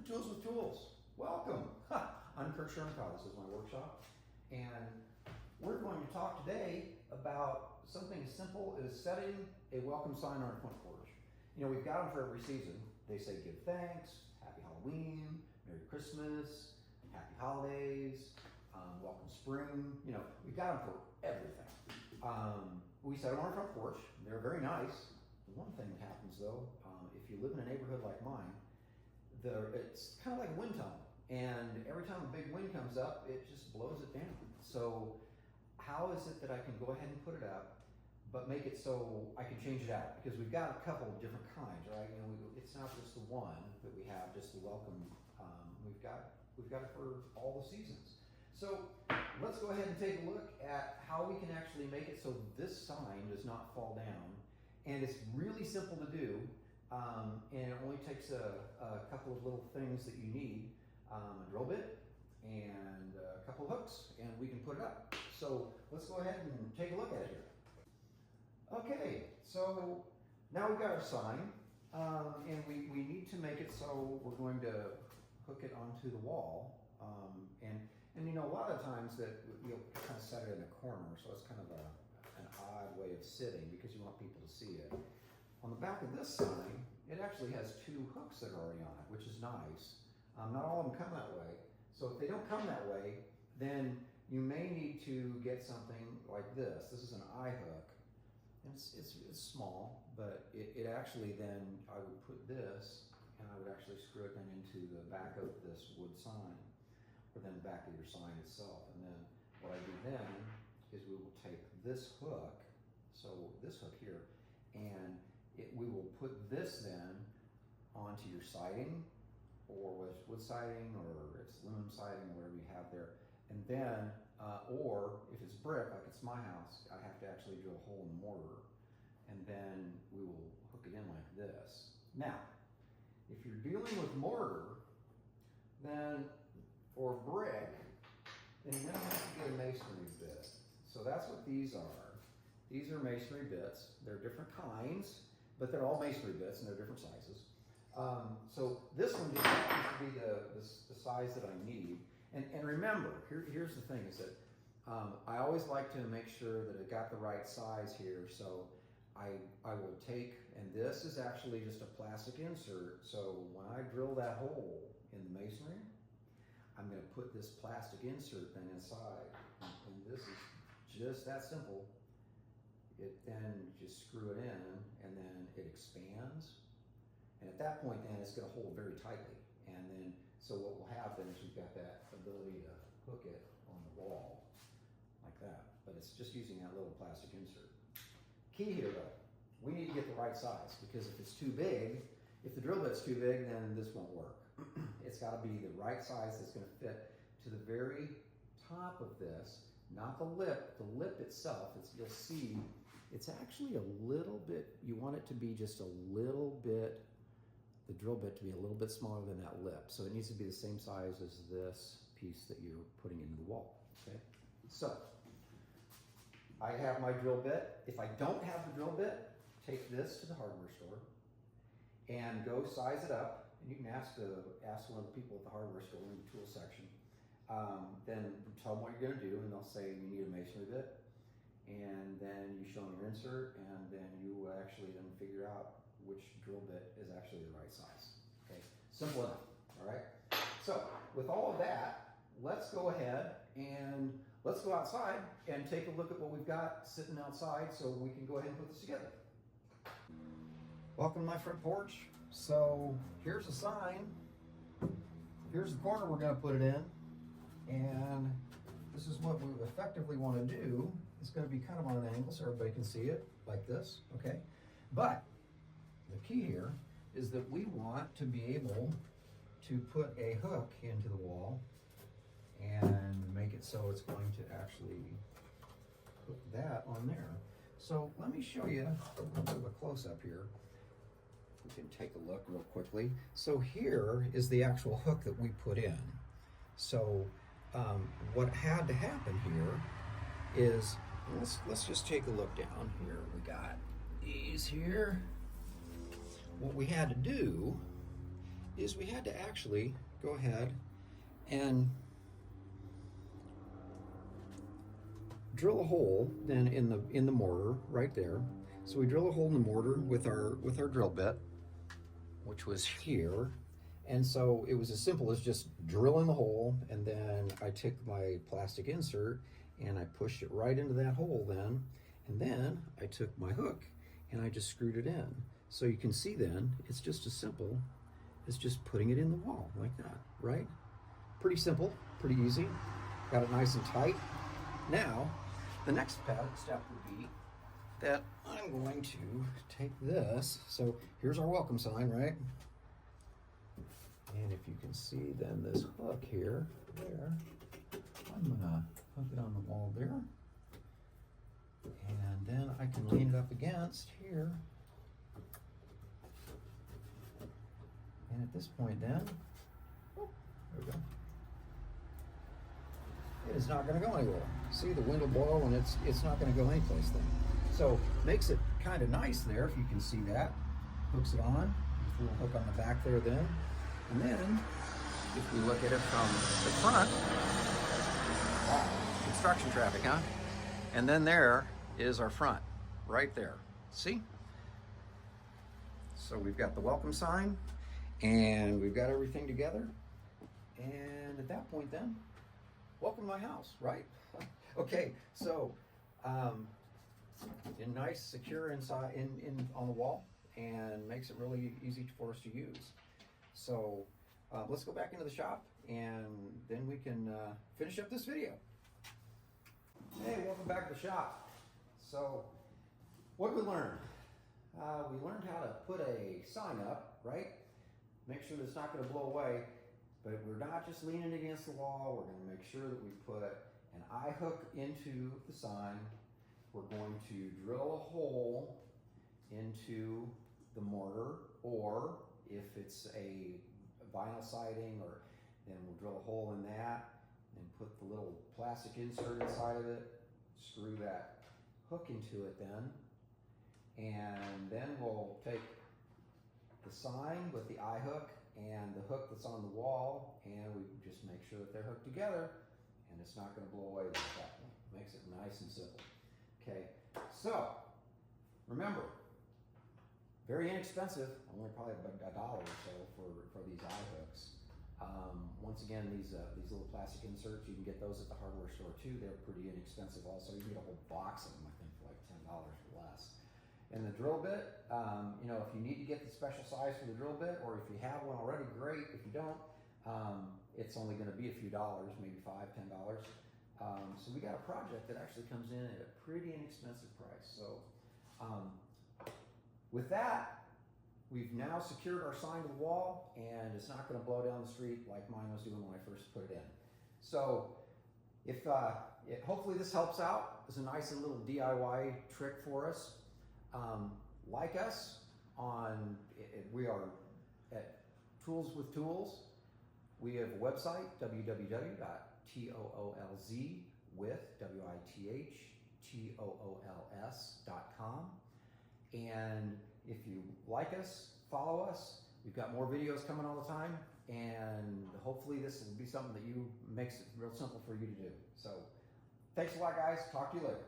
to Tools with Tools. Welcome. I'm Kurt Shermancow. This is my workshop. And we're going to talk today about something as simple as setting a welcome sign on our front porch. You know, we've got them for every season. They say give thanks, happy Halloween, Merry Christmas, happy holidays, welcome spring. You know, we've got them for everything. We set them on our front porch. They're very nice. The one thing that happens though, if you live in a neighborhood like mine, it's kind of like a wind tunnel, and every time a big wind comes up, it just blows it down. So how is it that I can go ahead and put it up, but make it so I can change it out? Because we've got a couple of different kinds, right? You know, it's not just the one that we have, just the welcome. We've got it for all the seasons. So let's go ahead and take a look at how we can actually make it so this sign does not fall down. And it's really simple to do. And it only takes a couple of little things that you need, a drill bit and a couple of hooks, and we can put it up. So let's go ahead and take a look at it here. Okay, so now we've got our sign, and we need to make it so we're going to hook it onto the wall. And you know, a lot of times that you'll kind of set it in a corner, so it's kind of an odd way of sitting because you want people to see it. On the back of this sign, it actually has two hooks that are already on it, which is nice. Not all of them come that way. So if they don't come that way, then you may need to get something like this. This is an eye hook. And it's small, but it actually then, I would put this, and I would actually screw it then into the back of this wood sign, or then the back of your sign itself. And then what I do then is we will take this hook, so this hook here, and we will put this then onto your siding, or wood siding, or it's aluminum siding, or whatever you have there. And then, or if it's brick, like it's my house, I have to actually drill a hole in the mortar, and then we will hook it in like this. Now, if you're dealing with mortar, then, or brick, then you're gonna have to get a masonry bit. So that's what these are. These are masonry bits. They're different kinds, but they're all masonry bits and they're different sizes. So this one just happens to be the size that I need. And remember, here's the thing is that I always like to make sure that it got the right size here. So I will take, and this is actually just a plastic insert. So when I drill that hole in the masonry, I'm going to put this plastic insert then inside. And this is just that simple. Then just screw it in, and then it expands. And at that point then it's going to hold very tightly. And then, so what we'll have then is we've got that ability to hook it on the wall like that. But it's just using that little plastic insert. Key here though, we need to get the right size, because if it's too big, if the drill bit's too big, then this won't work. It's got to be the right size that's going to fit to the very top of this, not the lip. The lip itself, you'll see, it's actually a little bit, you want it to be just a little bit, the drill bit to be a little bit smaller than that lip. So it needs to be the same size as this piece that you're putting into the wall, okay? So, I have my drill bit. If I don't have the drill bit, take this to the hardware store and go size it up. And you can ask one of the people at the hardware store in the tool section. Then tell them what you're going to do, and they'll say you need a masonry bit. And then you show them your insert, and then you will actually then figure out which drill bit is actually the right size. Okay, simple enough. All right. So with all of that, let's go ahead and let's go outside and take a look at what we've got sitting outside, so we can go ahead and put this together. Welcome to my front porch. So here's a sign. Here's the corner we're going to put it in, and this is what we effectively want to do. It's going to be kind of on an angle so everybody can see it like this, okay? But the key here is that we want to be able to put a hook into the wall and make it so it's going to actually put that on there. So let me show you a bit of a close-up here. We can take a look real quickly. So here is the actual hook that we put in. So what had to happen here is, let's just take a look down here. We got these here. What we had to do is we had to actually go ahead and drill a hole then in the mortar right there. So we drill a hole in the mortar with our drill bit, which was here. And so it was as simple as just drilling the hole, and then I took my plastic insert and I pushed it right into that hole then, and then I took my hook and I just screwed it in. So you can see then it's just as simple as just putting it in the wall like that, right? Pretty simple, pretty easy. Got it nice and tight. Now, the next step would be that I'm going to take this. So here's our welcome sign, right? And if you can see then this hook here, there, I'm gonna hook it on the wall there. And then I can lean it up against here. And at this point then, oh, there we go. It is not gonna go anywhere. See, the wind will blow and it's not gonna go anyplace then. So makes it kind of nice there, if you can see that. Hooks it on, a little hook on the back there then. And then, if we look at it from the front, wow, construction traffic, huh? And then there is our front, right there. See? So we've got the welcome sign, and we've got everything together. And at that point then, welcome to my house, right? Okay, so nice, secure inside, on the wall, and makes it really easy for us to use. So let's go back into the shop, and then we can finish up this video. Hey, welcome back to the shop. So what did we learn? We learned how to put a sign up, right? Make sure that it's not going to blow away, but we're not just leaning against the wall. We're going to make sure that we put an eye hook into the sign. We're going to drill a hole into the mortar, or if it's a vinyl siding, or then we'll drill a hole in that and put the little plastic insert inside of it, screw that hook into it then, and then we'll take the sign with the eye hook and the hook that's on the wall, and we just make sure that they're hooked together, and it's not going to blow away at that point. Makes it nice and simple. Okay, so remember, very inexpensive, only probably about $1 or so for these eye hooks. Once again, these little plastic inserts, you can get those at the hardware store too. They're pretty inexpensive also. You can get a whole box of them, I think, for like $10 or less. And the drill bit, you know, if you need to get the special size for the drill bit, or if you have one already, great. If you don't, it's only going to be a few dollars, maybe $5, $10. So we got a project that actually comes in at a pretty inexpensive price. So with that, we've now secured our sign to the wall, and it's not going to blow down the street like mine was doing when I first put it in. So if hopefully this helps out. It's a nice little DIY trick for us. Like us on, we are at Tools with Tools. We have a website, www.toolswithtools.com. And if you like us, follow us. We've got more videos coming all the time, and hopefully this will be something that makes it real simple for you to do. So thanks a lot, guys. Talk to you later.